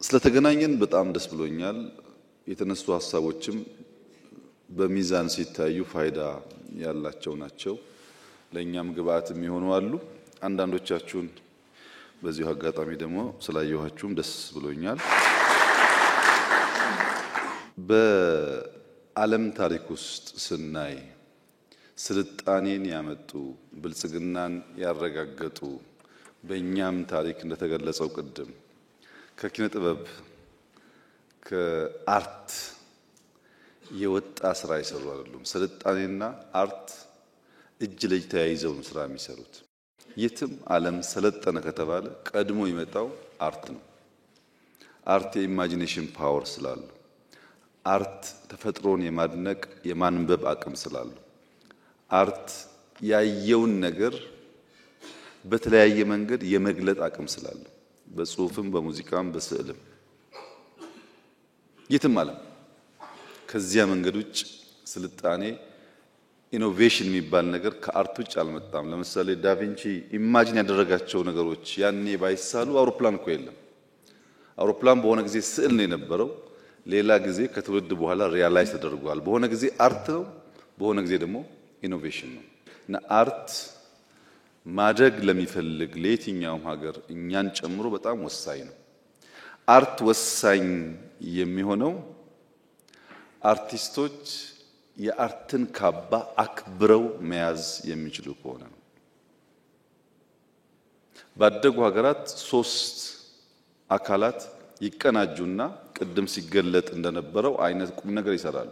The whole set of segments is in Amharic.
ስለተገናኘን በጣም ደስ ብሎኛል። የተነሱ ሐሳቦችም በሚዛን ሲታዩ ፋይዳ ያላቸው ናቸው። ለኛም ግብአት የሚሆኑ አሉ። አንዳንዶቻችሁን በዚሁ አጋጣሚ ደግሞ ስላየኋችሁም ደስ ብሎኛል። በዓለም ታሪክ ውስጥ ስናይ ስልጣኔን ያመጡ ብልጽግናን ያረጋገጡ በእኛም ታሪክ እንደተገለጸው ቅድም ከኪነ ጥበብ ከአርት የወጣ ስራ ይሰሩ አይደሉም። ስልጣኔና አርት እጅ ለእጅ ተያይዘው ስራ የሚሰሩት። የትም ዓለም ሰለጠነ ከተባለ ቀድሞ ይመጣው አርት ነው። አርት የኢማጂኔሽን ፓወር ስላለው፣ አርት ተፈጥሮን የማድነቅ የማንበብ አቅም ስላለው፣ አርት ያየውን ነገር በተለያየ መንገድ የመግለጥ አቅም ስላለው፣ በጽሁፍም በሙዚቃም በስዕልም የትም ዓለም ከዚያ መንገድ ውጭ ስልጣኔ ኢኖቬሽን የሚባል ነገር ከአርት ውጭ አልመጣም። ለምሳሌ ዳቪንቺ ኢማጂን ያደረጋቸው ነገሮች ያኔ ባይሳሉ አውሮፕላን እኮ የለም። አውሮፕላን በሆነ ጊዜ ስዕል ነው የነበረው፣ ሌላ ጊዜ ከትውልድ በኋላ ሪያላይዝ ተደርጓል። በሆነ ጊዜ አርት ነው፣ በሆነ ጊዜ ደግሞ ኢኖቬሽን ነው። እና አርት ማደግ ለሚፈልግ ለየትኛውም ሀገር እኛን ጨምሮ በጣም ወሳኝ ነው። አርት ወሳኝ የሚሆነው አርቲስቶች የአርትን ካባ አክብረው መያዝ የሚችሉ ከሆነ ነው። ባደጉ ሀገራት ሶስት አካላት ይቀናጁና ቅድም ሲገለጥ እንደነበረው አይነት ቁም ነገር ይሰራሉ።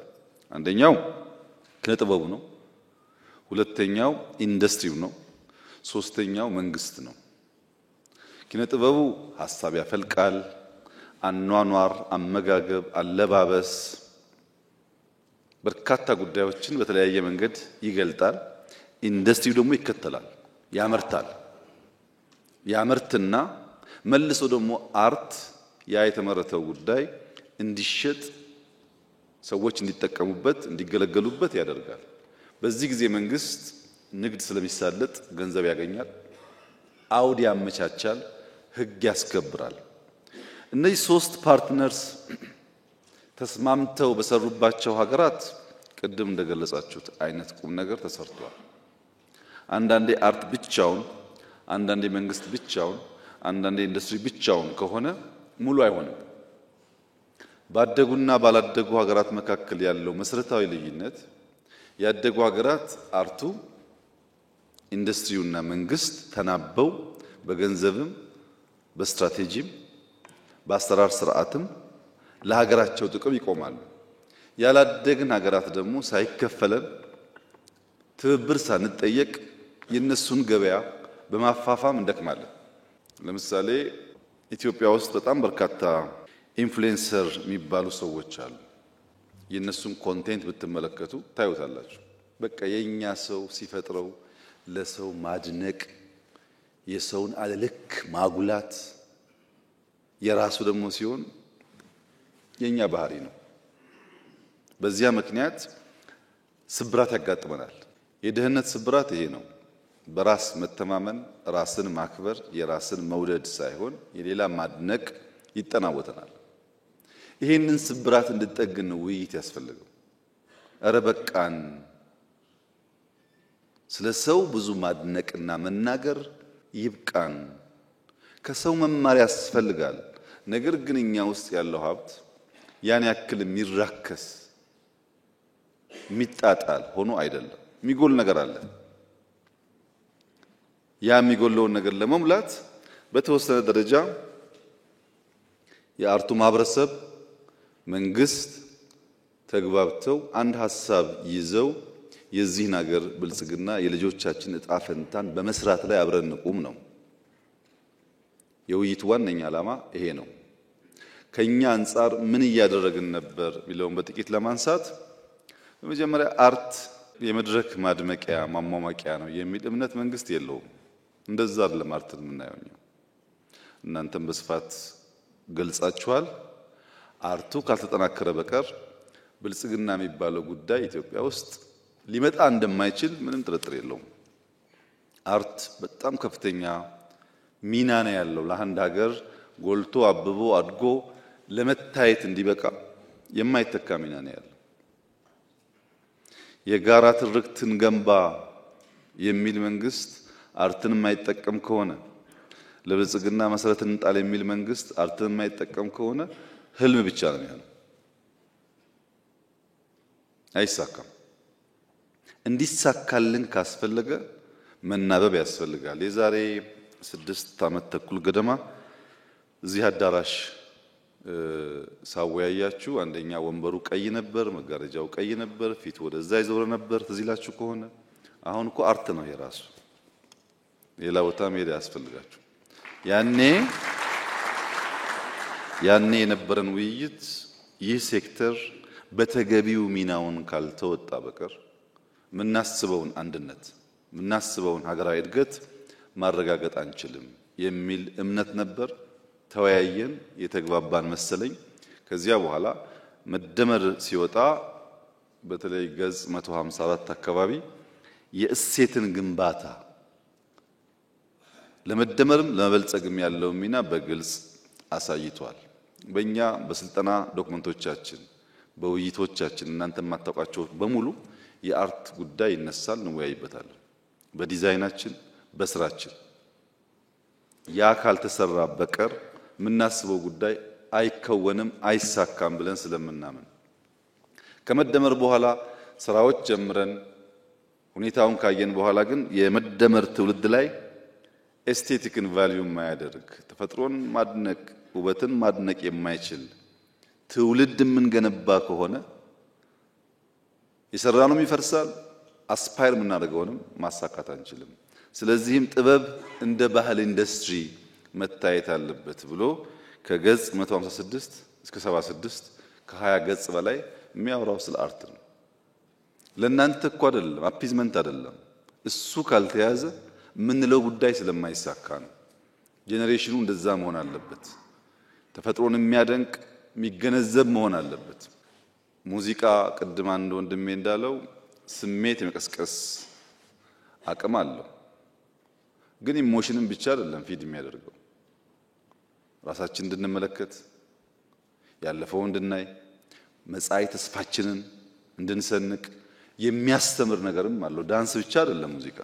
አንደኛው ኪነ ጥበቡ ነው፣ ሁለተኛው ኢንዱስትሪው ነው፣ ሶስተኛው መንግስት ነው። ኪነ ጥበቡ ሐሳብ ያፈልቃል፣ አኗኗር፣ አመጋገብ፣ አለባበስ በርካታ ጉዳዮችን በተለያየ መንገድ ይገልጣል። ኢንዱስትሪው ደግሞ ይከተላል፣ ያመርታል። ያመርትና መልሶ ደግሞ አርት ያ የተመረተው ጉዳይ እንዲሸጥ፣ ሰዎች እንዲጠቀሙበት፣ እንዲገለገሉበት ያደርጋል። በዚህ ጊዜ መንግስት ንግድ ስለሚሳለጥ ገንዘብ ያገኛል፣ አውድ ያመቻቻል፣ ህግ ያስከብራል። እነዚህ ሶስት ፓርትነርስ ተስማምተው በሰሩባቸው ሀገራት ቅድም እንደገለጻችሁት አይነት ቁም ነገር ተሰርቷል። አንዳንዴ አርት ብቻውን፣ አንዳንዴ መንግስት ብቻውን፣ አንዳንዴ ኢንዱስትሪ ብቻውን ከሆነ ሙሉ አይሆንም። ባደጉና ባላደጉ ሀገራት መካከል ያለው መሰረታዊ ልዩነት ያደጉ ሀገራት አርቱ፣ ኢንዱስትሪውና መንግስት ተናበው በገንዘብም በስትራቴጂም በአሰራር ስርዓትም ለሀገራቸው ጥቅም ይቆማሉ። ያላደግን ሀገራት ደግሞ ሳይከፈለን ትብብር ሳንጠየቅ የነሱን ገበያ በማፋፋም እንደክማለን። ለምሳሌ ኢትዮጵያ ውስጥ በጣም በርካታ ኢንፍሉዌንሰር የሚባሉ ሰዎች አሉ። የነሱን ኮንቴንት ብትመለከቱ ታዩታላችሁ። በቃ የኛ ሰው ሲፈጥረው ለሰው ማድነቅ፣ የሰውን አለልክ ማጉላት፣ የራሱ ደግሞ ሲሆን የኛ ባህሪ ነው። በዚያ ምክንያት ስብራት ያጋጥመናል። የድህነት ስብራት ይሄ ነው። በራስ መተማመን፣ ራስን ማክበር፣ የራስን መውደድ ሳይሆን የሌላ ማድነቅ ይጠናወተናል። ይሄንን ስብራት እንድጠግን ውይይት ያስፈልገው። እረ በቃን፣ ስለ ሰው ብዙ ማድነቅና መናገር ይብቃን። ከሰው መማር ያስፈልጋል። ነገር ግን እኛ ውስጥ ያለው ሀብት ያን ያክል የሚራከስ የሚጣጣል ሆኖ አይደለም። የሚጎል ነገር አለ። ያ የሚጎለውን ነገር ለመሙላት በተወሰነ ደረጃ የአርቱ ማህበረሰብ፣ መንግስት ተግባብተው አንድ ሐሳብ ይዘው የዚህን ሀገር ብልጽግና የልጆቻችን እጣ ፈንታን በመስራት ላይ አብረን እንቁም ነው። የውይይቱ ዋነኛ ዓላማ ይሄ ነው። ከኛ አንፃር ምን እያደረግን ነበር የሚለውን በጥቂት ለማንሳት፣ በመጀመሪያ አርት የመድረክ ማድመቂያ ማሟሟቂያ ነው የሚል እምነት መንግስት የለውም። እንደዛ አይደለም አርትን የምናየው። እናንተም በስፋት ገልጻችኋል። አርቱ ካልተጠናከረ በቀር ብልጽግና የሚባለው ጉዳይ ኢትዮጵያ ውስጥ ሊመጣ እንደማይችል ምንም ጥርጥር የለውም። አርት በጣም ከፍተኛ ሚና ነው ያለው ለአንድ ሀገር ጎልቶ አብቦ አድጎ ለመታየት እንዲበቃ የማይተካ ሚና ነው ያለው። የጋራ ትርክትን ገንባ የሚል መንግስት አርትን የማይጠቀም ከሆነ ለብልጽግና መሰረት እንጣል የሚል መንግስት አርትን የማይጠቀም ከሆነ ህልም ብቻ ነው የሚሆነው፣ አይሳካም። እንዲሳካልን ካስፈለገ መናበብ ያስፈልጋል። የዛሬ 6 ዓመት ተኩል ገደማ እዚህ አዳራሽ ሳወያያችሁ አንደኛ ወንበሩ ቀይ ነበር፣ መጋረጃው ቀይ ነበር፣ ፊት ወደዛ ይዞር ነበር። ትዝ ይላችሁ ከሆነ አሁን እኮ አርት ነው የራሱ። ሌላ ቦታ መሄድ ያስፈልጋችሁ። ያኔ የነበረን ውይይት ይህ ሴክተር በተገቢው ሚናውን ካልተወጣ በቀር ምናስበውን አንድነት ምናስበውን ሀገራዊ እድገት ማረጋገጥ አንችልም የሚል እምነት ነበር። ተወያየን፣ የተግባባን መሰለኝ። ከዚያ በኋላ መደመር ሲወጣ በተለይ ገጽ 154 አካባቢ የእሴትን ግንባታ ለመደመርም ለመበልጸግም ያለው ሚና በግልጽ አሳይቷል። በእኛ በስልጠና ዶክመንቶቻችን በውይይቶቻችን እናንተ የማታውቃቸው በሙሉ የአርት ጉዳይ ይነሳል፣ እንወያይበታለን። በዲዛይናችን በስራችን ያ ካልተሰራ በቀር የምናስበው ጉዳይ አይከወንም፣ አይሳካም ብለን ስለምናምን ከመደመር በኋላ ስራዎች ጀምረን ሁኔታውን ካየን በኋላ ግን የመደመር ትውልድ ላይ ኤስቴቲክን ቫልዩ የማያደርግ ተፈጥሮን ማድነቅ ውበትን ማድነቅ የማይችል ትውልድ የምንገነባ ከሆነ የሰራነውም ይፈርሳል፣ አስፓየር የምናደርገውንም ማሳካት አንችልም። ስለዚህም ጥበብ እንደ ባህል ኢንዱስትሪ መታየት አለበት ብሎ ከገጽ 156 እስከ 76 ከ20 ገጽ በላይ የሚያወራው ስለ አርት ነው። ለእናንተ እኮ አይደለም፣ አፒዝመንት አይደለም። እሱ ካልተያዘ የምንለው ጉዳይ ስለማይሳካ ነው። ጄኔሬሽኑ እንደዛ መሆን አለበት። ተፈጥሮን የሚያደንቅ የሚገነዘብ መሆን አለበት። ሙዚቃ ቅድም አንድ ወንድሜ እንዳለው ስሜት የመቀስቀስ አቅም አለው። ግን ኢሞሽንን ብቻ አይደለም ፊድ የሚያደርገው። ራሳችንን እንድንመለከት፣ ያለፈውን እንድናይ፣ መጻኢ ተስፋችንን እንድንሰንቅ የሚያስተምር ነገርም አለው። ዳንስ ብቻ አይደለም ሙዚቃ።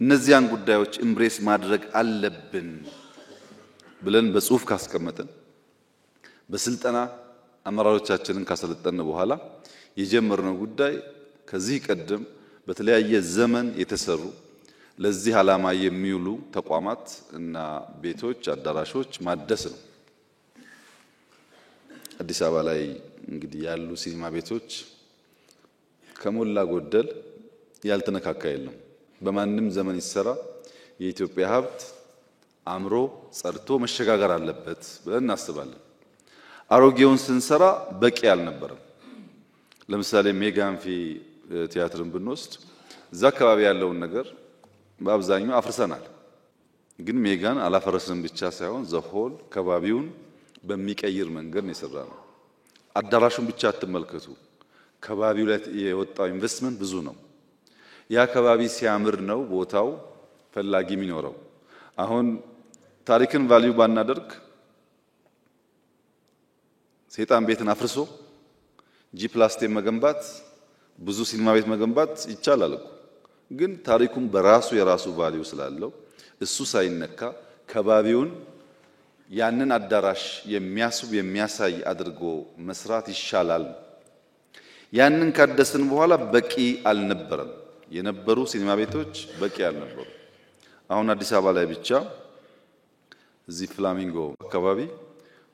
እነዚያን ጉዳዮች ኢምብሬስ ማድረግ አለብን ብለን በጽሁፍ ካስቀመጥን በስልጠና አመራሮቻችንን ካሰለጠን በኋላ የጀመርነው ጉዳይ ከዚህ ቀደም በተለያየ ዘመን የተሰሩ ለዚህ ዓላማ የሚውሉ ተቋማት እና ቤቶች፣ አዳራሾች ማደስ ነው። አዲስ አበባ ላይ እንግዲህ ያሉ ሲኒማ ቤቶች ከሞላ ጎደል ያልተነካካ የለም። በማንም ዘመን ይሰራ የኢትዮጵያ ሀብት አምሮ ጸድቶ መሸጋገር አለበት ብለን እናስባለን። አሮጌውን ስንሰራ በቂ አልነበረም። ለምሳሌ ሜጋ አንፊ ቲያትርን ብንወስድ እዛ አካባቢ ያለውን ነገር በአብዛኛው አፍርሰናል። ግን ሜጋን አላፈረስንም ብቻ ሳይሆን ዘሆል ከባቢውን በሚቀይር መንገድ ነው የሰራነው። አዳራሹን ብቻ አትመልከቱ፣ ከባቢው ላይ የወጣው ኢንቨስትመንት ብዙ ነው። ያ ከባቢ ሲያምር ነው ቦታው ፈላጊ የሚኖረው። አሁን ታሪክን ቫልዩ ባናደርግ ሰይጣን ቤትን አፍርሶ ጂ+10 መገንባት ብዙ ሲኒማ ቤት መገንባት ይቻላል እኮ። ግን ታሪኩም በራሱ የራሱ ቫልዩ ስላለው እሱ ሳይነካ ከባቢውን ያንን አዳራሽ የሚያስብ የሚያሳይ አድርጎ መስራት ይሻላል። ያንን ካደስን በኋላ በቂ አልነበረም። የነበሩ ሲኒማ ቤቶች በቂ አልነበሩ። አሁን አዲስ አበባ ላይ ብቻ እዚህ ፍላሚንጎ አካባቢ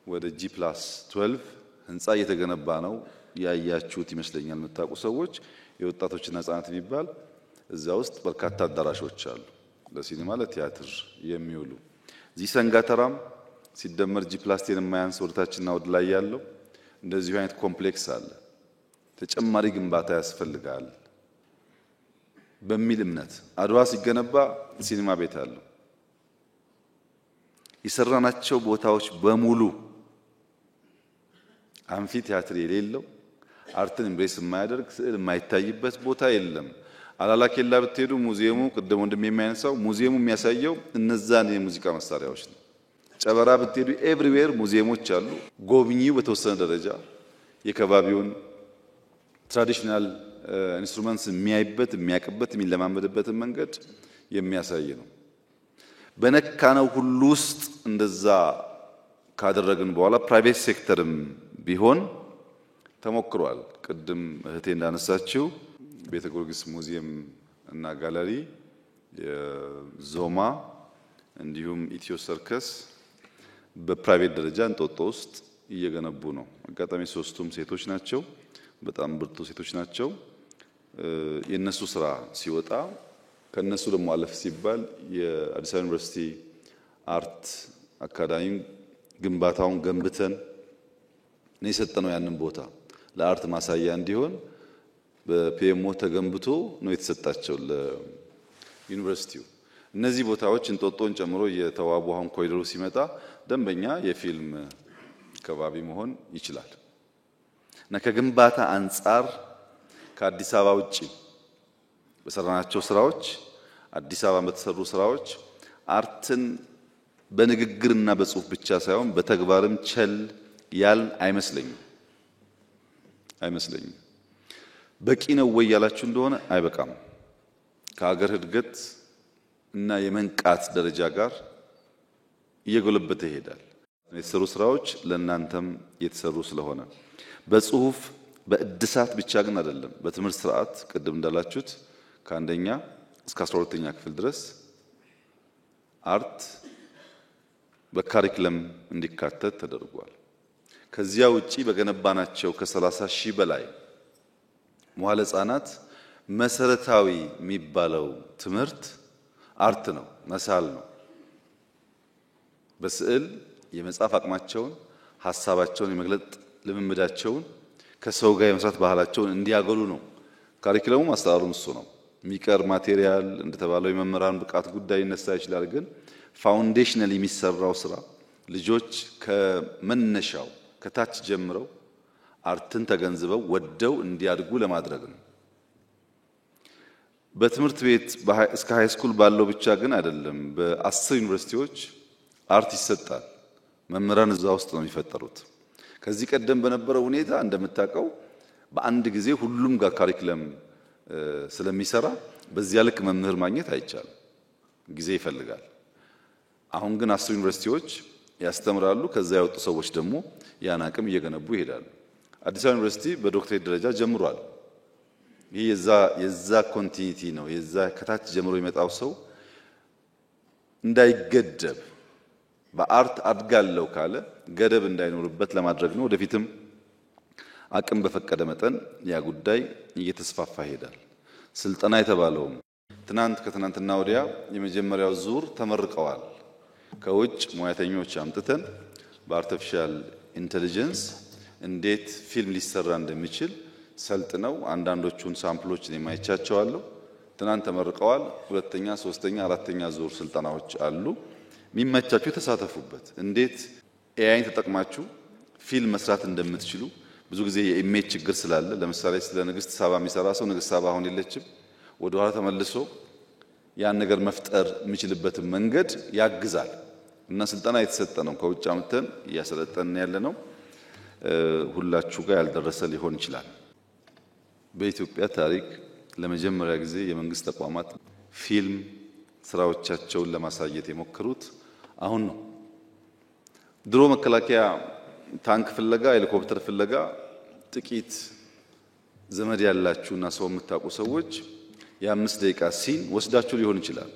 ወደ ጂ+12 ህንጻ እየተገነባ ነው። ያያችሁት ይመስለኛል የምታውቁ ሰዎች። የወጣቶችና ህጻናት የሚባል እዛ ውስጥ በርካታ አዳራሾች አሉ ለሲኒማ ለቲያትር የሚውሉ። እዚህ ሰንጋተራም ሲደመር ጂ+10 የማያንስ ወደታችንና ወደ ላይ ያለው እንደዚህ አይነት ኮምፕሌክስ አለ። ተጨማሪ ግንባታ ያስፈልጋል በሚል እምነት አድዋ ሲገነባ ሲኒማ ቤት አለው። የሰራናቸው ቦታዎች በሙሉ አንፊ ቲያትር የሌለው አርትን ኢምብሬስ የማያደርግ ስዕል የማይታይበት ቦታ የለም። አላላኬላ ብትሄዱ ሙዚየሙ ቅድም ወንድም የሚያነሳው ሙዚየሙ የሚያሳየው እነዛን የሙዚቃ መሳሪያዎች ነው። ጨበራ ብትሄዱ ኤቭሪዌር ሙዚየሞች አሉ። ጎብኚው በተወሰነ ደረጃ የከባቢውን ትራዲሽናል ኢንስትሩመንትስ የሚያይበት የሚያቅበት የሚለማመድበትን መንገድ የሚያሳይ ነው። በነካነው ሁሉ ውስጥ እንደዛ ካደረግን በኋላ ፕራይቬት ሴክተርም ቢሆን ተሞክሯል። ቅድም እህቴ እንዳነሳችው ቤተ ጊዮርጊስ ሙዚየም እና ጋለሪ፣ የዞማ እንዲሁም ኢትዮ ሰርከስ በፕራይቬት ደረጃ እንጦጦ ውስጥ እየገነቡ ነው። አጋጣሚ ሶስቱም ሴቶች ናቸው። በጣም ብርቱ ሴቶች ናቸው። የነሱ ስራ ሲወጣ ከነሱ ደግሞ አለፍ ሲባል የአዲስ አበባ ዩኒቨርሲቲ አርት አካዳሚ ግንባታውን ገንብተን ነው የሰጠነው። ያንን ቦታ ለአርት ማሳያ እንዲሆን በፒኤምኦ ተገንብቶ ነው የተሰጣቸው ለዩኒቨርሲቲው። እነዚህ ቦታዎች እንጦጦን ጨምሮ የተዋቡ አሁን ኮሪደሩ ሲመጣ ደንበኛ የፊልም ከባቢ መሆን ይችላል እና ከግንባታ አንጻር ከአዲስ አበባ ውጪ በሰራናቸው ስራዎች አዲስ አበባ በተሰሩ ስራዎች አርትን በንግግርና በጽሁፍ ብቻ ሳይሆን በተግባርም ቸል ያል አይመስለኝም። በቂ ነው ወይ ያላችሁ እንደሆነ አይበቃም። ከሀገር እድገት እና የመንቃት ደረጃ ጋር እየጎለበተ ይሄዳል። የተሰሩ ስራዎች ለእናንተም የተሰሩ ስለሆነ በጽሁፍ በእድሳት ብቻ ግን አይደለም። በትምህርት ስርዓት ቅድም እንዳላችሁት ከአንደኛ እስከ 12ኛ ክፍል ድረስ አርት በካሪክለም እንዲካተት ተደርጓል። ከዚያ ውጪ በገነባናቸው ከ30 ሺህ በላይ መዋለ ህጻናት መሰረታዊ የሚባለው ትምህርት አርት ነው፣ መሳል ነው። በስዕል የመጻፍ አቅማቸውን፣ ሐሳባቸውን የመግለጥ ልምምዳቸውን፣ ከሰው ጋር የመስራት ባህላቸውን እንዲያገሉ ነው። ካሪኩለሙ ማስተማሩም እሱ ነው። የሚቀር ማቴሪያል እንደተባለው የመምህራን ብቃት ጉዳይ ይነሳ ይችላል። ግን ፋውንዴሽናል የሚሰራው ስራ ልጆች ከመነሻው ከታች ጀምረው አርትን ተገንዝበው ወደው እንዲያድጉ ለማድረግ ነው። በትምህርት ቤት እስከ ሃይ ስኩል ባለው ብቻ ግን አይደለም። በ10 ዩኒቨርሲቲዎች አርት ይሰጣል። መምህራን እዛ ውስጥ ነው የሚፈጠሩት። ከዚህ ቀደም በነበረው ሁኔታ እንደምታውቀው በአንድ ጊዜ ሁሉም ጋር ካሪኩለም ስለሚሰራ በዚያ ልክ መምህር ማግኘት አይቻልም፣ ጊዜ ይፈልጋል። አሁን ግን 10 ዩኒቨርሲቲዎች ያስተምራሉ። ከዛ ያወጡ ሰዎች ደግሞ ያን አቅም እየገነቡ ይሄዳሉ። አዲስ አበባ ዩኒቨርሲቲ በዶክትሬት ደረጃ ጀምሯል። ይህ የዛ ኮንቲኒቲ ነው። የዛ ከታች ጀምሮ የመጣው ሰው እንዳይገደብ በአርት አድጋለው ካለ ገደብ እንዳይኖርበት ለማድረግ ነው። ወደፊትም አቅም በፈቀደ መጠን ያ ጉዳይ እየተስፋፋ ይሄዳል። ስልጠና የተባለው ከትናንትና ወዲያ የመጀመሪያው ዙር ተመርቀዋል። ከውጭ ሙያተኞች አምጥተን በአርቲፊሻል ኢንተለጀንስ እንዴት ፊልም ሊሰራ እንደሚችል ሰልጥነው አንዳንዶቹን ሳምፕሎችን የማይቻቸዋለሁ ትናንት ተመርቀዋል። ሁለተኛ፣ ሶስተኛ፣ አራተኛ ዙር ስልጠናዎች አሉ። የሚመቻችሁ ተሳተፉበት። እንዴት ኤአይን ተጠቅማችሁ ፊልም መስራት እንደምትችሉ ብዙ ጊዜ የኢሜጅ ችግር ስላለ፣ ለምሳሌ ስለ ንግስት ሳባ የሚሰራ ሰው ንግስት ሳባ አሁን የለችም፣ ወደ ኋላ ተመልሶ ያን ነገር መፍጠር የሚችልበትን መንገድ ያግዛል እና ስልጠና የተሰጠ ነው። ከውጭ አምጥተን እያሰለጠንን ያለ ነው። ሁላችሁ ጋር ያልደረሰ ሊሆን ይችላል። በኢትዮጵያ ታሪክ ለመጀመሪያ ጊዜ የመንግስት ተቋማት ፊልም ስራዎቻቸውን ለማሳየት የሞከሩት አሁን ነው። ድሮ መከላከያ ታንክ ፍለጋ፣ ሄሊኮፕተር ፍለጋ ጥቂት ዘመድ ያላችሁና ሰው የምታውቁ ሰዎች የ5 ደቂቃ ሲን ወስዳችሁ ሊሆን ይችላል።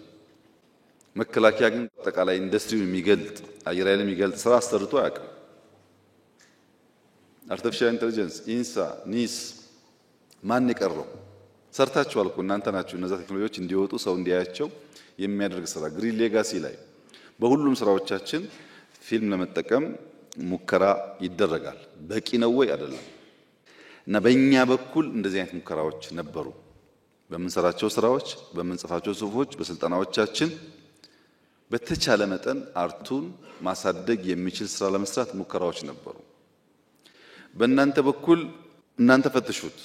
መከላከያ ግን አጠቃላይ ኢንዱስትሪውን የሚገልጥ አየር ኃይል የሚገልጥ ስራ አሰርቶ አያውቅም። አርቲፊሻል ኢንተለጀንስ፣ ኢንሳ፣ ኒስ ማን የቀረው ሰርታችኋል እኮ እናንተ ናችሁ። እነዛ ቴክኖሎጂዎች እንዲወጡ ሰው እንዲያያቸው የሚያደርግ ስራ ግሪን ሌጋሲ ላይ በሁሉም ስራዎቻችን ፊልም ለመጠቀም ሙከራ ይደረጋል። በቂ ነው ወይ አይደለም። እና በእኛ በኩል እንደዚህ አይነት ሙከራዎች ነበሩ። በምንሰራቸው ስራዎች፣ በምንጽፋቸው ጽሁፎች፣ በስልጠናዎቻችን በተቻለ መጠን አርቱን ማሳደግ የሚችል ስራ ለመስራት ሙከራዎች ነበሩ። በእናንተ በኩል እናንተ ፈትሹት።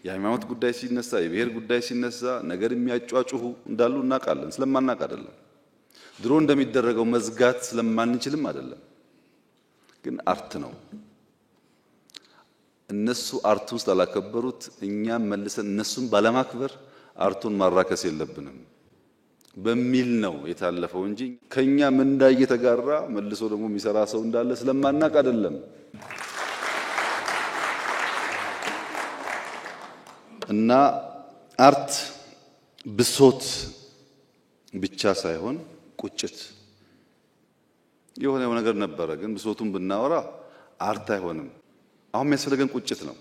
የሃይማኖት ጉዳይ ሲነሳ፣ የብሔር ጉዳይ ሲነሳ ነገር የሚያጫጩሁ እንዳሉ እናውቃለን። ስለማናውቅ አይደለም። ድሮ እንደሚደረገው መዝጋት ስለማንችልም አይደለም፣ ግን አርት ነው። እነሱ አርቱን ስላላከበሩት እኛም መልሰን እነሱን ባለማክበር አርቱን ማራከስ የለብንም በሚል ነው የታለፈው እንጂ ከኛ ምንዳ እየተጋራ መልሶ ደግሞ የሚሰራ ሰው እንዳለ ስለማናቅ አይደለም። እና አርት ብሶት ብቻ ሳይሆን ቁጭት የሆነው ነገር ነበረ። ግን ብሶቱን ብናወራ አርት አይሆንም። አሁን የሚያስፈልገን ቁጭት ነው።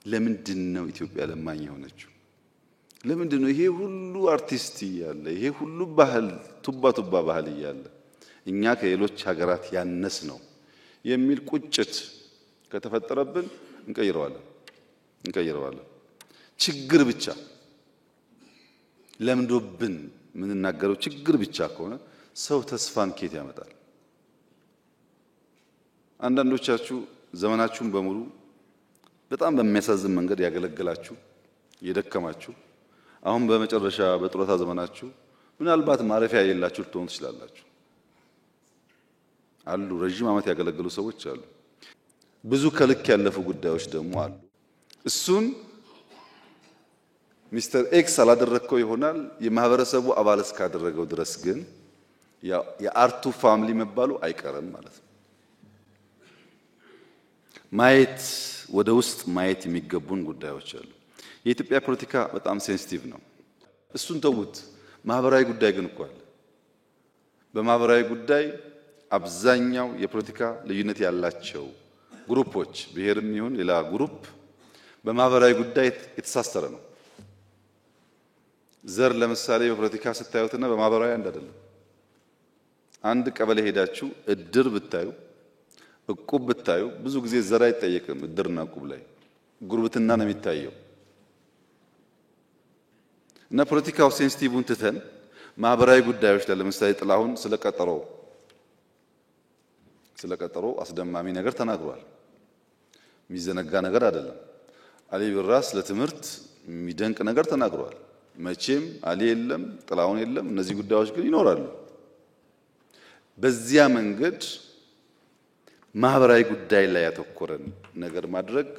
ለምንድን ነው ኢትዮጵያ ለማኝ የሆነችው? ለምንድን ነው ይሄ ሁሉ አርቲስት እያለ ይሄ ሁሉ ባህል ቱባ ባህል እያለ እኛ ከሌሎች ሀገራት ያነስ ነው የሚል ቁጭት ከተፈጠረብን እንቀይረዋለን። ችግር ብቻ ለምዶብን ምንናገረው ችግር ብቻ ከሆነ ሰው ተስፋን ከየት ያመጣል? አንዳንዶቻችሁ ዘመናችሁን በሙሉ በጣም በሚያሳዝን መንገድ ያገለገላችሁ የደከማችሁ አሁን በመጨረሻ በጡረታ ዘመናችሁ ምናልባት ማረፊያ የሌላችሁ ልትሆኑ ትችላላችሁ። አሉ ረጅም ዓመት ያገለገሉ ሰዎች አሉ። ብዙ ከልክ ያለፉ ጉዳዮች ደግሞ አሉ። እሱን ሚስተር ኤክስ አላደረከው ይሆናል የማህበረሰቡ አባል እስካደረገው ድረስ ግን የአርቱ ፋሚሊ መባሉ አይቀርም ማለት ነው። ማየት ወደ ውስጥ ማየት የሚገቡን ጉዳዮች አሉ። የኢትዮጵያ ፖለቲካ በጣም ሴንሲቲቭ ነው። እሱን ተውት። ማህበራዊ ጉዳይ ግን እኮ አለ። በማህበራዊ ጉዳይ አብዛኛው የፖለቲካ ልዩነት ያላቸው ግሩፖች ብሔርም ይሁን ሌላ ግሩፕ በማህበራዊ ጉዳይ የተሳሰረ ነው። ዘር ለምሳሌ በፖለቲካ ስታዩትና በማህበራዊ አንድ አይደለም። አንድ ቀበሌ ሄዳችሁ እድር ብታዩ እቁብ ብታዩ ብዙ ጊዜ ዘር አይጠየቅም። እድርና እቁብ ላይ ጉርብትና ነው የሚታየው። እና ፖለቲካው ሴንሲቲቭን ትተን ማህበራዊ ጉዳዮች ላይ ለምሳሌ ጥላሁን ስለቀጠሮ አስደማሚ ነገር ተናግሯል። የሚዘነጋ ነገር አይደለም። አሊ ቢራ ስለ ትምህርት የሚደንቅ ነገር ተናግሯል። መቼም አሊ የለም ጥላሁን የለም። እነዚህ ጉዳዮች ግን ይኖራሉ። በዚያ መንገድ ማህበራዊ ጉዳይ ላይ ያተኮረን ነገር ማድረግ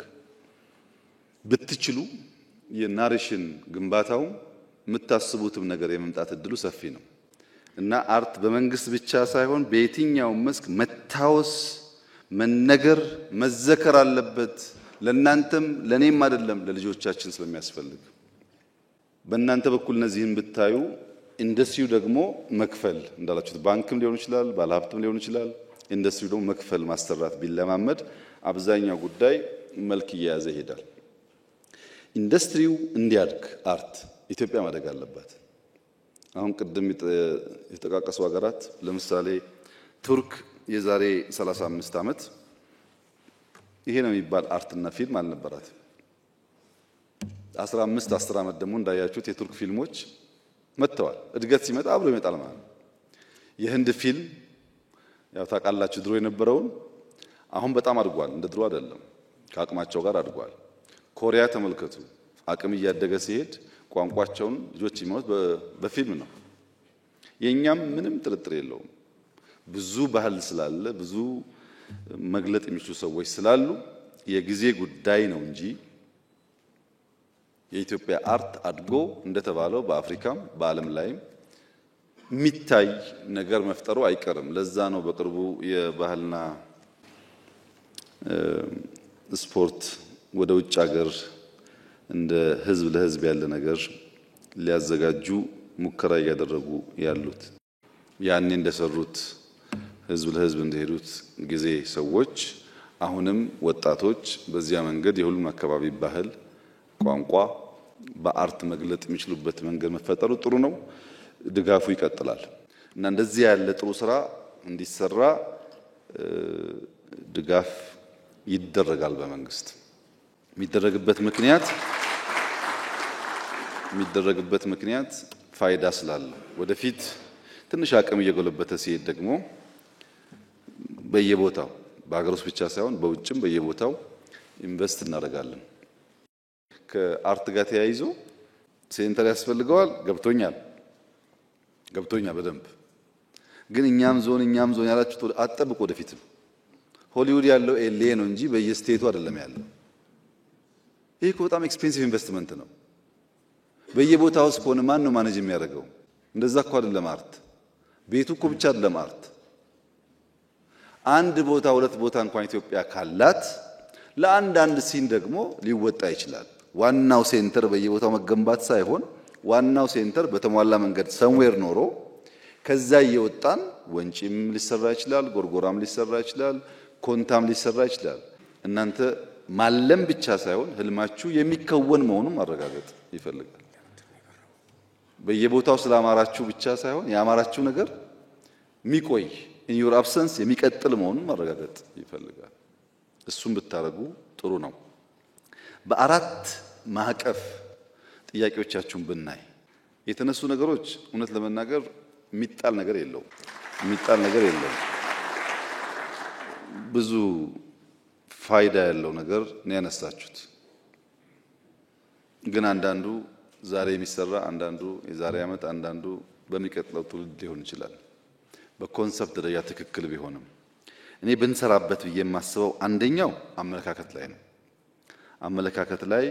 ብትችሉ የናሬሽን ግንባታው የምታስቡትም ነገር የመምጣት እድሉ ሰፊ ነው እና አርት በመንግስት ብቻ ሳይሆን በየትኛው መስክ መታወስ፣ መነገር፣ መዘከር አለበት። ለናንተም ለኔም አይደለም ለልጆቻችን ስለሚያስፈልግ በእናንተ በኩል እነዚህን ብታዩ ኢንዱስትሪው ደግሞ መክፈል እንዳላችሁት ባንክም ሊሆን ይችላል፣ ባለሀብትም ሊሆን ይችላል። ኢንዱስትሪው ደግሞ መክፈል ማስተራት ቢለማመድ አብዛኛው ጉዳይ መልክ እየያዘ ይሄዳል። ኢንዱስትሪው እንዲያድግ አርት ኢትዮጵያ ማደግ አለባት። አሁን ቅድም የተጠቃቀሱ ሀገራት ለምሳሌ ቱርክ የዛሬ 35 ዓመት ይሄ ነው የሚባል አርትና ፊልም አልነበራት። 10 ዓመት ደግሞ እንዳያችሁት የቱርክ ፊልሞች መጥተዋል። እድገት ሲመጣ አብሮ ይመጣል ማለት ነው። የህንድ ፊልም ያው ታውቃላችሁ ድሮ የነበረውን አሁን በጣም አድጓል። እንደ ድሮ አይደለም፣ ከአቅማቸው ጋር አድጓል። ኮሪያ ተመልከቱ፣ አቅም እያደገ ሲሄድ ቋንቋቸውን ልጆች የሚሞት በፊልም ነው። የኛም ምንም ጥርጥር የለውም። ብዙ ባህል ስላለ ብዙ መግለጥ የሚችሉ ሰዎች ስላሉ የጊዜ ጉዳይ ነው እንጂ የኢትዮጵያ አርት አድጎ እንደተባለው በአፍሪካም በዓለም ላይም የሚታይ ነገር መፍጠሩ አይቀርም። ለዛ ነው በቅርቡ የባህልና ስፖርት ወደ ውጭ ሀገር እንደ ህዝብ ለህዝብ ያለ ነገር ሊያዘጋጁ ሙከራ እያደረጉ ያሉት። ያኔ እንደሰሩት ህዝብ ለህዝብ እንደሄዱት ጊዜ ሰዎች አሁንም ወጣቶች በዚያ መንገድ የሁሉም አካባቢ ባህል፣ ቋንቋ በአርት መግለጥ የሚችሉበት መንገድ መፈጠሩ ጥሩ ነው። ድጋፉ ይቀጥላል እና እንደዚህ ያለ ጥሩ ስራ እንዲሰራ ድጋፍ ይደረጋል በመንግስት። የሚደረግበት ምክንያት ፋይዳ ስላለ ወደፊት ትንሽ አቅም እየጎለበተ ሲሄድ ደግሞ በየቦታው በአገር ውስጥ ብቻ ሳይሆን በውጭም በየቦታው ኢንቨስት እናደርጋለን። ከአርት ጋር ተያይዞ ሴንተር ያስፈልገዋል። ገብቶኛል በደንብ ግን እኛም ዞን ያላችሁ አጠብቁ ወደፊት ሆሊውድ ያለው ኤልኤ ነው እንጂ በየስቴቱ አይደለም ያለው ይሄ እኮ በጣም ኤክስፔንሲቭ ኢንቨስትመንት ነው በየቦታው ስኮን ማን ነው ማኔጅ የሚያደርገው እንደዛ እኮ አይደለም አርት ቤቱ እኮ ብቻ አይደለም አርት አንድ ቦታ ሁለት ቦታ እንኳን ኢትዮጵያ ካላት ለአንድ ሲን ደግሞ ሊወጣ ይችላል ዋናው ሴንተር በየቦታው መገንባት ሳይሆን ዋናው ሴንተር በተሟላ መንገድ somewhere ኖሮ ከዛ እየወጣን ወንጪም ሊሰራ ይችላል ጎርጎራም ሊሰራ ይችላል ኮንታም ሊሰራ ይችላል እናንተ ማለም ብቻ ሳይሆን ህልማችሁ የሚከወን መሆኑን ማረጋገጥ ይፈልጋል በየቦታው ስላማራችሁ ብቻ ሳይሆን ያማራችሁ ነገር ሚቆይ in your absence የሚቀጥል መሆኑን ማረጋገጥ ይፈልጋል እሱን ብታረጉ ጥሩ ነው በአራት ማዕቀፍ ጥያቄዎቻችሁን ብናይ የተነሱ ነገሮች እውነት ለመናገር የሚጣል ነገር የለውም ብዙ ፋይዳ ያለው ነገር ነው ያነሳችሁት ግን አንዳንዱ ዛሬ የሚሰራ አንዳንዱ የዛሬ ዓመት አንዳንዱ በሚቀጥለው ትውልድ ሊሆን ይችላል በኮንሰፕት ደረጃ ትክክል ቢሆንም እኔ ብንሰራበት በየማስበው አንደኛው አመለካከት ላይ ነው አመለካከት ላይ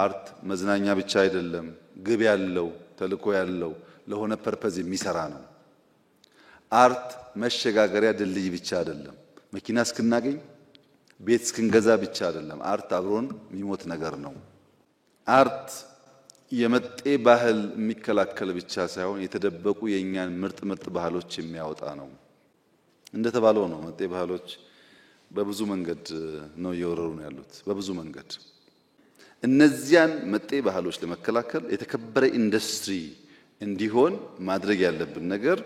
አርት መዝናኛ ብቻ አይደለም ግብ ያለው ተልኮ ያለው ለሆነ ፐርፐዝ የሚሰራ ነው አርት መሸጋገሪያ ድልድይ ብቻ አይደለም መኪና እስክናገኝ ቤት እስክንገዛ ብቻ አይደለም አርት አብሮን የሚሞት ነገር ነው አርት የመጤ ባህል የሚከላከል ብቻ ሳይሆን የተደበቁ የኛን ምርጥ ባህሎች የሚያወጣ ነው እንደተባለው ነው መጤ ባህሎች በብዙ መንገድ ነው እየወረሩ ነው ያሉት በብዙ መንገድ እነዚያን መጤ ባህሎች ለመከላከል የተከበረ ኢንዱስትሪ እንዲሆን ማድረግ ያለብን ነገር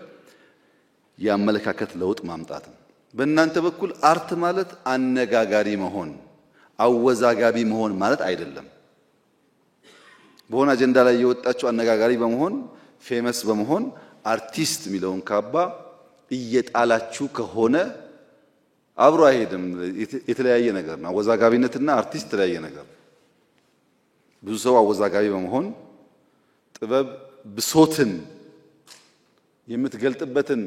የአመለካከት ለውጥ ማምጣት ነው በእናንተ በኩል አርት ማለት አነጋጋሪ መሆን አወዛጋቢ መሆን ማለት አይደለም በሆነ አጀንዳ ላይ የወጣችሁ አነጋጋሪ በመሆን ፌመስ በመሆን አርቲስት ሚለውን ካባ እየጣላችሁ ከሆነ አብሮ አይሄድም የተለያየ ነገር ነው አወዛጋቢነትና አርቲስት የተለያየ ነገር ብዙ ሰው አወዛጋቢ በመሆን ጥበብ ብሶትን የምትገልጥበትን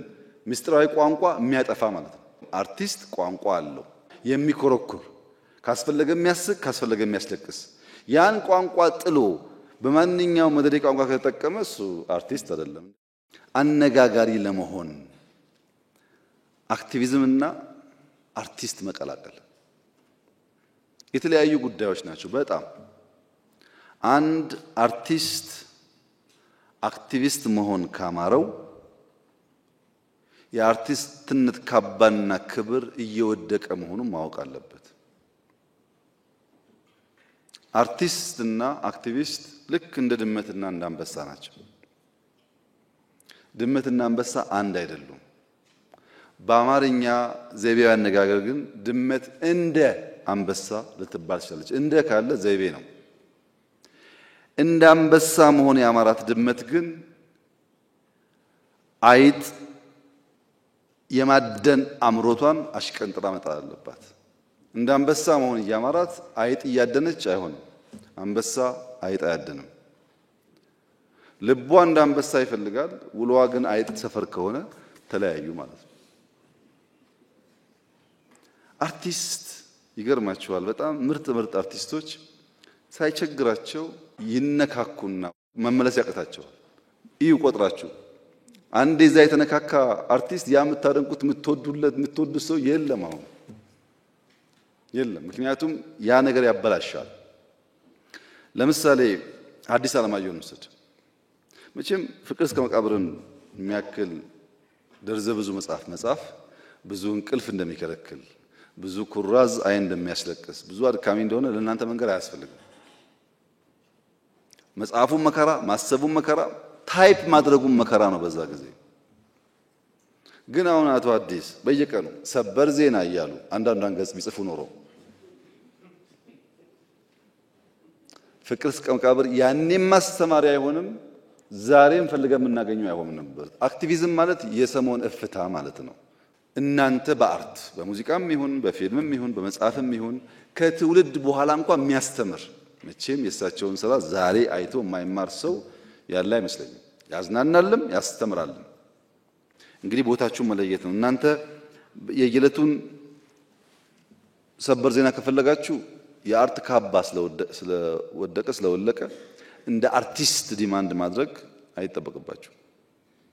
ምስጢራዊ ቋንቋ የሚያጠፋ ማለት ነው አርቲስት ቋንቋ አለው የሚኮረኩር ካስፈለገ የሚያስቅ ካስፈለገ የሚያስለቅስ ያን ቋንቋ ጥሎ በማንኛውም መደዴ ቋንቋ ከተጠቀመ እሱ አርቲስት አይደለም አነጋጋሪ ለመሆን አክቲቪዝምና አርቲስት መቀላቀል የተለያዩ ጉዳዮች ናቸው በጣም አንድ አርቲስት አክቲቪስት መሆን ካማረው የአርቲስትነት ካባና ክብር እየወደቀ መሆኑን ማወቅ አለበት አርቲስትና አክቲቪስት ልክ እንደ ድመትና እንደ አንበሳ ናቸው ድመትና አንበሳ አንድ አይደሉም በአማርኛ ዘይቤያዊ አነጋገር ግን ድመት እንደ አንበሳ ልትባል ትችላለች እንደ ካለ ዘይቤ ነው እንደ አንበሳ መሆን ያማራት ድመት ግን አይጥ የማደን አምሮቷን አሽቀንጥራ መጣል አለባት እንደ አንበሳ መሆን ያማራት አይጥ ያደነች አይሆንም አንበሳ አይጥ አያደንም ልቧ እንደ አንበሳ ይፈልጋል ውሏ ግን አይጥ ሰፈር ከሆነ ተለያዩ ማለት ነው አርቲስት ይገርማቸዋል በጣም ምርጥ አርቲስቶች ሳይቸግራቸው ይነካኩና መመለስ ያቀታቸዋል እዩ ቆጥራችሁ አንዴ እዛ የተነካካ አርቲስት ያ የምታደንቁት የምትወዱት ሰው የለም አሁን የለም ምክንያቱም ያ ነገር ያበላሻል ለምሳሌ አዲስ አለማየሁን ወሰድ መቼም ፍቅር እስከ መቃብርን የሚያክል ደርዘ ብዙ መጽሐፍ ብዙ እንቅልፍ እንደሚከለክል ብዙ ኩራዝ አይን እንደሚያስለቅስ ብዙ አድካሚ እንደሆነ ለእናንተ መንገር አያስፈልግም መጽሐፉን መከራ ማሰቡን መከራ ታይፕ ማድረጉን መከራ ነው በዛ ጊዜ ግን አሁን አቶ አዲስ በየቀኑ ሰበር ዜና እያሉ አንዳንድ ገጽ ቢጽፉ ኖሮ ፍቅር እስከ መቃብር ያኔም ማስተማሪያ አይሆንም ዛሬም ፈልገን የምናገኘው አይሆንም ነበር አክቲቪዝም ማለት የሰሞን እፍታ ማለት ነው እናንተ በአርት በሙዚቃም ይሁን በፊልምም ይሁን በመጽሐፍም ይሁን ከትውልድ በኋላ እንኳን የሚያስተምር መቼም የሳቸውን ስራ ዛሬ አይቶ የማይማር ሰው ያለ አይመስለኝም ያዝናናልም ያስተምራልም እንግዲህ ቦታችሁን መለየት ነው። እናንተ የየለቱን ሰበር ዜና ከፈለጋችሁ የአርት ካባ ስለወለቀ እንደ አርቲስት ዲማንድ ማድረግ አይጠበቅባችሁ።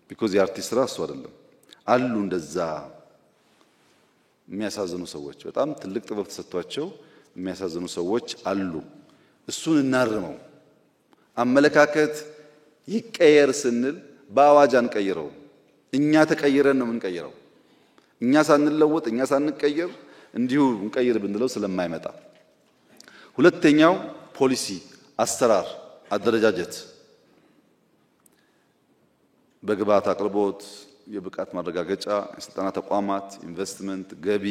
ቢኮዝ የአርቲስት ስራ እሱ አይደለም። አሉ እንደዛ የሚያሳዝኑ ሰዎች፣ በጣም ትልቅ ጥበብ ተሰጥቷቸው የሚያሳዝኑ ሰዎች አሉ። እሱን እናርመው። አመለካከት ይቀየር ስንል በአዋጅ አንቀይረው። እኛ ተቀይረን ነው የምንቀይረው። እኛ ሳንለወጥ እኛ ሳንቀየር እንዲሁ እንቀይር ብንለው ስለማይመጣ፣ ሁለተኛው ፖሊሲ፣ አሰራር፣ አደረጃጀት፣ በግብዓት አቅርቦት፣ የብቃት ማረጋገጫ፣ የስልጠና ተቋማት፣ ኢንቨስትመንት፣ ገቢ፣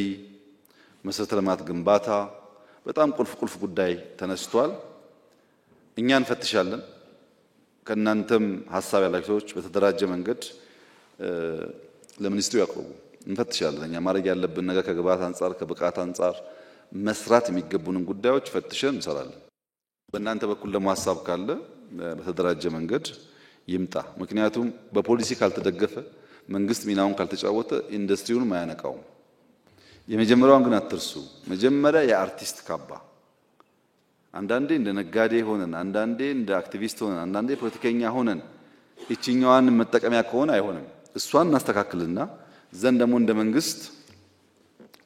መሰረተ ልማት ግንባታ በጣም ቁልፍ ጉዳይ ተነስቷል። እኛ እንፈትሻለን። ከእናንተም ሐሳብ ያላችሁ ሰዎች በተደራጀ መንገድ ለሚኒስትሩ ያቅርቡ። እንፈትሻለን። እኛ ማድረግ ያለብን ነገር ከግብዓት አንጻር ከብቃት አንጻር መስራት የሚገቡንን ጉዳዮች ፈትሸን እንሰራለን። በእናንተ በኩል ደግሞ ሐሳብ ካለ በተደራጀ መንገድ ይምጣ። ምክንያቱም በፖሊሲ ካልተደገፈ መንግስት ሚናውን ካልተጫወተ ኢንዱስትሪውን አያነቃውም። የመጀመሪያውን ግን አትርሱ። መጀመሪያ የአርቲስት ካባ፣ አንዳንዴ እንደ ነጋዴ ሆነን፣ አንዳንዴ እንደ አክቲቪስት ሆነን፣ አንዳንዴ ፖለቲከኛ ሆነን እቺኛዋን መጠቀሚያ ከሆነ አይሆንም። እሷን እናስተካክልና ዘንድ ደግሞ እንደ መንግስት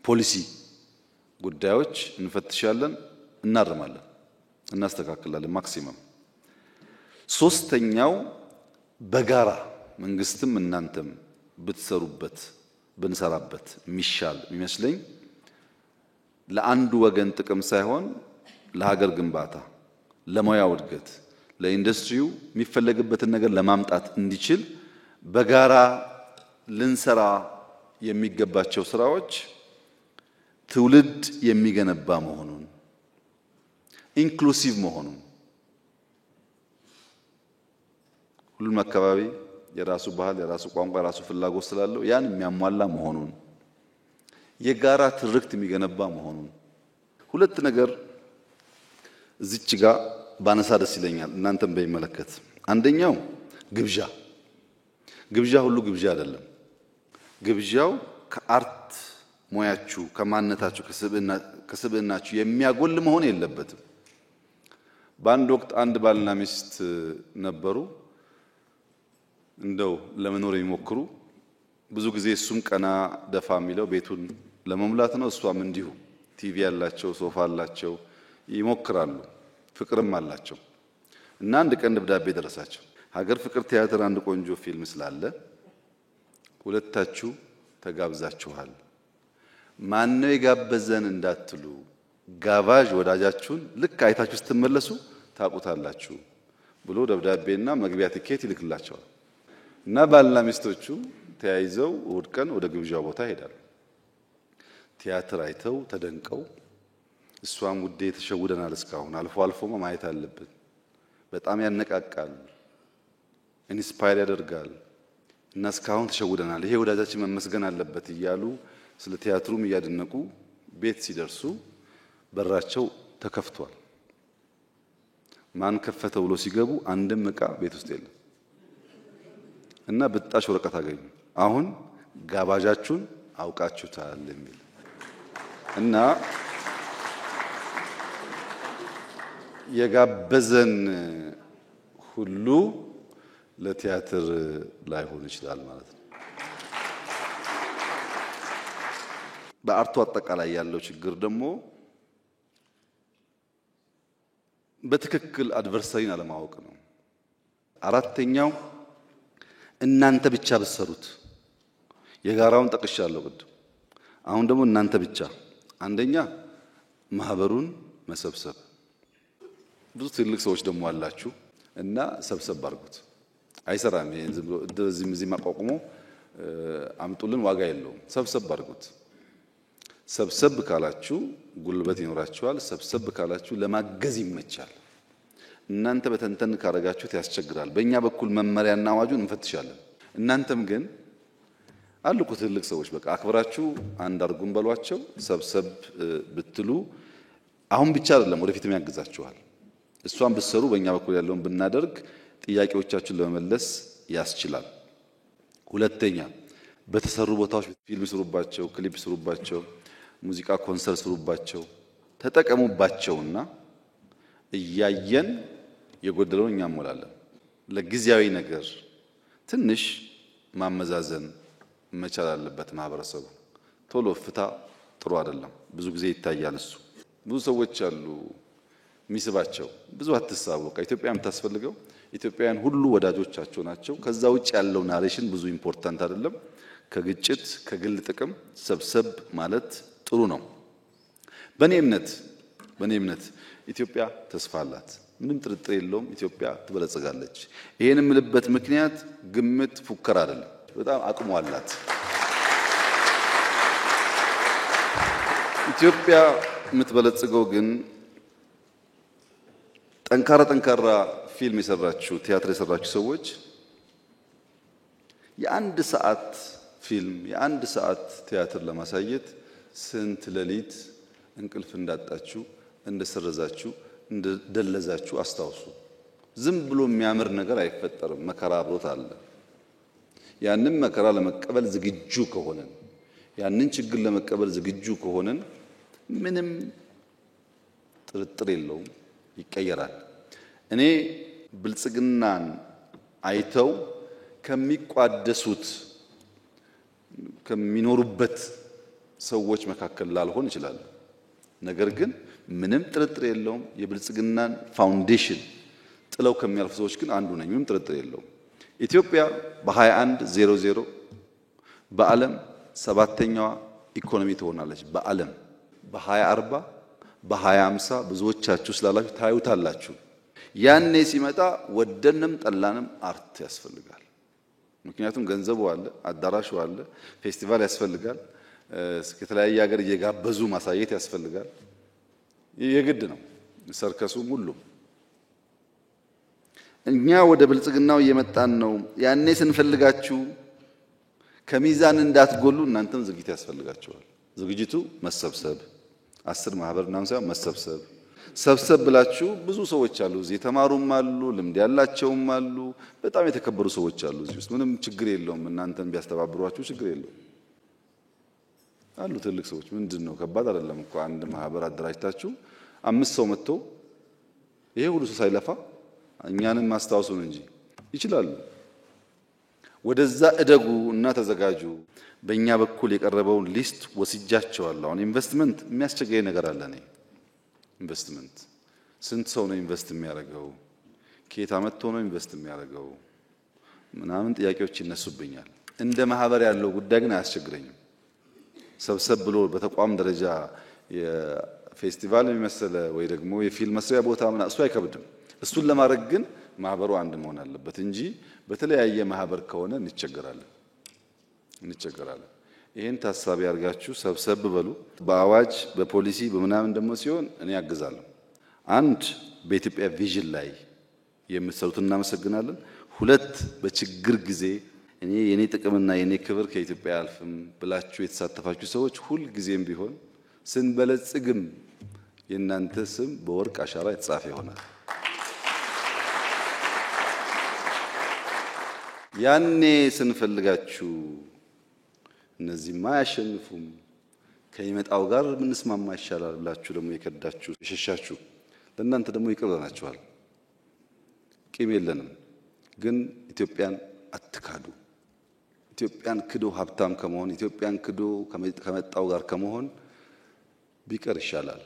ፖሊሲ ጉዳዮች እንፈትሻለን፣ እናርማለን፣ እናስተካክላለን ማክሲመም። ሶስተኛው በጋራ መንግስትም እናንተም ብትሰሩበት ብንሰራበት የሚሻል የሚመስለኝ ለአንዱ ወገን ጥቅም ሳይሆን ለሀገር ግንባታ፣ ለሙያው እድገት፣ ለኢንዱስትሪው የሚፈለግበትን ነገር ለማምጣት እንዲችል በጋራ ልንሰራ የሚገባቸው ስራዎች ትውልድ የሚገነባ መሆኑን፣ ኢንክሉሲቭ መሆኑን፣ ሁሉም አካባቢ የራሱ ባህል፣ የራሱ ቋንቋ፣ የራሱ ፍላጎት ስላለው ያን የሚያሟላ መሆኑን፣ የጋራ ትርክት የሚገነባ መሆኑን። ሁለት ነገር እዚች ጋር ባነሳ ደስ ይለኛል፣ እናንተም በሚመለከት። አንደኛው ግብዣ ሁሉ ግብዣ አይደለም። ግብዣው ከአርት ሙያችሁ ከማንነታችሁ ከስብዕናችሁ የሚያጎል መሆን የለበትም። በአንድ ወቅት አንድ ባልና ሚስት ነበሩ። እንደው ለመኖር የሚሞክሩ ብዙ ጊዜ እሱም ቀና ደፋ የሚለው ቤቱን ለመሙላት ነው፣ እሷም እንዲሁ ቲቪ ያላቸው ሶፋ አላቸው ይሞክራሉ፣ ፍቅርም አላቸው። እና አንድ ቀን ደብዳቤ ደረሳቸው። ሀገር ፍቅር ቲያትር አንድ ቆንጆ ፊልም ስላለ ሁለታችሁ ተጋብዛችኋል፣ ማነው የጋበዘን እንዳትሉ ጋባዥ ወዳጃችሁን ልክ አይታችሁ ስትመለሱ ታውቁታላችሁ ብሎ ደብዳቤና መግቢያ ቲኬት ይልክላቸዋል። እና ባልና ሚስቶቹ ተያይዘው እሑድ ቀን ወደ ግብዣው ቦታ ይሄዳሉ። ቲያትር አይተው ተደንቀው፣ እሷም ውዴ ተሸውደናል፣ እስካሁን አልፎ አልፎ ማየት አለብን፣ በጣም ያነቃቃል፣ ኢንስፓየር ያደርጋል እና እስካሁን ተሸውደናል፣ ይሄ ወዳጃችን መመስገን አለበት እያሉ ስለ ቲያትሩም እያደነቁ ቤት ሲደርሱ በራቸው ተከፍቷል። ማን ከፈተው ብሎ ሲገቡ አንድም ዕቃ ቤት ውስጥ የለም እና ብጣሽ ወረቀት አገኙ። አሁን ጋባዣችሁን አውቃችሁታል የሚል እና የጋበዘን ሁሉ ለቲያትር ላይሆን ይችላል ማለት ነው። በአርቱ አጠቃላይ ያለው ችግር ደግሞ በትክክል አድቨርሰሪን አለማወቅ ነው። አራተኛው እናንተ ብቻ ብትሰሩት፣ የጋራውን ጠቅሻለሁ ቅድም። አሁን ደግሞ እናንተ ብቻ፣ አንደኛ ማህበሩን መሰብሰብ። ብዙ ትልቅ ሰዎች ደግሞ አላችሁ እና ሰብሰብ አድርጉት። አይሰራም። ይሄን ዝም ብሎ እዚህ ማቋቁሞ አምጡልን ዋጋ የለውም። ሰብሰብ አድርጉት። ሰብሰብ ካላችሁ ጉልበት ይኖራችኋል። ሰብሰብ ካላችሁ ለማገዝ ይመቻል። እናንተ በተንተን ካረጋችሁት ያስቸግራል። በእኛ በኩል መመሪያና አዋጁን እንፈትሻለን። እናንተም ግን አልኩ ትልቅ ሰዎች በቃ አክብራችሁ አንድ አርጉን በሏቸው። ሰብሰብ ብትሉ አሁን ብቻ አይደለም ወደፊትም ያግዛችኋል። እሷን ብትሰሩ በእኛ በኩል ያለውን ብናደርግ ጥያቄዎቻችሁን ለመመለስ ያስችላል። ሁለተኛ በተሰሩ ቦታዎች ፊልም ስሩባቸው፣ ክሊፕ ስሩባቸው፣ ሙዚቃ ኮንሰርት ስሩባቸው፣ ተጠቀሙባቸውና እያየን የጎደለውን እኛ እንሞላለን። ለጊዜያዊ ነገር ትንሽ ማመዛዘን መቻል አለበት ማህበረሰቡ። ቶሎ ፍታ ጥሩ አይደለም። ብዙ ጊዜ ይታያል እሱ። ብዙ ሰዎች አሉ ሚስባቸው ብዙ አትሳቡ። ኢትዮጵያ የምታስፈልገው ኢትዮጵያውያን ሁሉ ወዳጆቻቸው ናቸው። ከዛ ውጭ ያለው ናሬሽን ብዙ ኢምፖርታንት አይደለም። ከግጭት ከግል ጥቅም ሰብሰብ ማለት ጥሩ ነው። በኔ እምነት ኢትዮጵያ ተስፋ አላት። ምንም ጥርጥር የለውም። ኢትዮጵያ ትበለጽጋለች። ይሄን የምልበት ምክንያት ግምት ፉከራ አይደለም። በጣም አቅሙ አላት። ኢትዮጵያ የምትበለጽገው ግን ጠንካራ ፊልም የሰራችሁ ቲያትር የሰራችሁ ሰዎች የአንድ ሰዓት ፊልም የአንድ ሰዓት ቲያትር ለማሳየት ስንት ሌሊት እንቅልፍ እንዳጣችሁ እንደሰረዛችሁ እንደደለዛችሁ አስታውሱ። ዝም ብሎ የሚያምር ነገር አይፈጠርም። መከራ አብሮት አለ። ያንን መከራ ለመቀበል ዝግጁ ከሆነን ያንን ችግር ለመቀበል ዝግጁ ከሆነን ምንም ጥርጥር የለውም ይቀየራል። እኔ ብልጽግናን አይተው ከሚቋደሱት ከሚኖሩበት ሰዎች መካከል ላልሆን ይችላል። ነገር ግን ምንም ጥርጥር የለውም የብልጽግናን ፋውንዴሽን ጥለው ከሚያልፉ ሰዎች ግን አንዱ ነኝ። ምንም ጥርጥር የለውም። ኢትዮጵያ በ2100 በዓለም ሰባተኛዋ ኢኮኖሚ ትሆናለች። በዓለም በ2040 በ2050 ብዙዎቻችሁ ስላላችሁ ታዩታላችሁ። ያኔ ሲመጣ ወደንም ጠላንም አርት ያስፈልጋል። ምክንያቱም ገንዘቡ አለ፣ አዳራሹ አለ፣ ፌስቲቫል ያስፈልጋል፣ ከተለያየ ሀገር እየጋበዙ ማሳየት ያስፈልጋል። የግድ ነው። ሰርከሱም ሁሉም እኛ ወደ ብልጽግናው እየመጣን ነው። ያኔ ስንፈልጋችሁ ከሚዛን እንዳትጎሉ እናንተም ዝግጅት ያስፈልጋችኋል። ዝግጅቱ መሰብሰብ 10 ማህበር እናንተ ሰብሰብ ብላችሁ ብዙ ሰዎች አሉ እዚህ የተማሩም አሉ ልምድ ያላቸውም አሉ በጣም የተከበሩ ሰዎች አሉ እዚህ ውስጥ ምንም ችግር የለውም። እናንተን ቢያስተባብሯችሁ ችግር የለውም አሉ ትልቅ ሰዎች። ምንድነው ከባድ አይደለም እኮ አንድ ማህበር አደራጅታችሁ 5 ሰው መጥቶ ይሄ ሁሉ ሰው ሳይለፋ እኛንም ማስታወሱን እንጂ ይችላሉ። ወደዛ እደጉ እና ተዘጋጁ። በእኛ በኩል የቀረበውን ሊስት ወስጃቸዋለሁ። አሁን ኢንቨስትመንት የሚያስቸግረኝ ነገር አለ። እኔ ኢንቨስትመንት ስንት ሰው ነው ኢንቨስት የሚያደርገው? ከየት አመጥቶ ነው ኢንቨስት የሚያደርገው? ምናምን ጥያቄዎች ይነሱብኛል። እንደ ማህበር ያለው ጉዳይ ግን አያስቸግረኝም። ሰብሰብ ብሎ በተቋም ደረጃ የፌስቲቫል የሚመስለ ወይ ደግሞ የፊልም መስሪያ ቦታ ምናምን እሱ አይከብድም። እሱን ለማድረግ ግን ማህበሩ አንድ መሆን አለበት እንጂ በተለያየ ማህበር ከሆነ እንቸገራለን። ይሄን ታሳቢ አድርጋችሁ ሰብሰብ በሉ። በአዋጅ በፖሊሲ በመናምን ደግሞ ሲሆን እኔ ያግዛለሁ። አንድ በኢትዮጵያ ቪዥን ላይ የምትሰሩት እናመሰግናለን። ሁለት በችግር ጊዜ እኔ የኔ ጥቅምና የኔ ክብር ከኢትዮጵያ አልፍም ብላችሁ የተሳተፋችሁ ሰዎች ሁል ጊዜም ቢሆን ስንበለጽግም የእናንተ ስም በወርቅ አሻራ የተጻፈ ይሆናል። ያኔ ስንፈልጋችሁ እነዚህማ አያሸንፉም ከይመጣው ጋር ምንስማማ ይሻላል ብላችሁ ደግሞ የከዳችሁ የሸሻችሁ ለእናንተ ደግሞ ይቅር ብለናችኋል። ቂም የለንም። ግን ኢትዮጵያን አትካዱ። ኢትዮጵያን ክዶ ሀብታም ከመሆን ኢትዮጵያን ክዶ ከመጣው ጋር ከመሆን ቢቀር ይሻላል።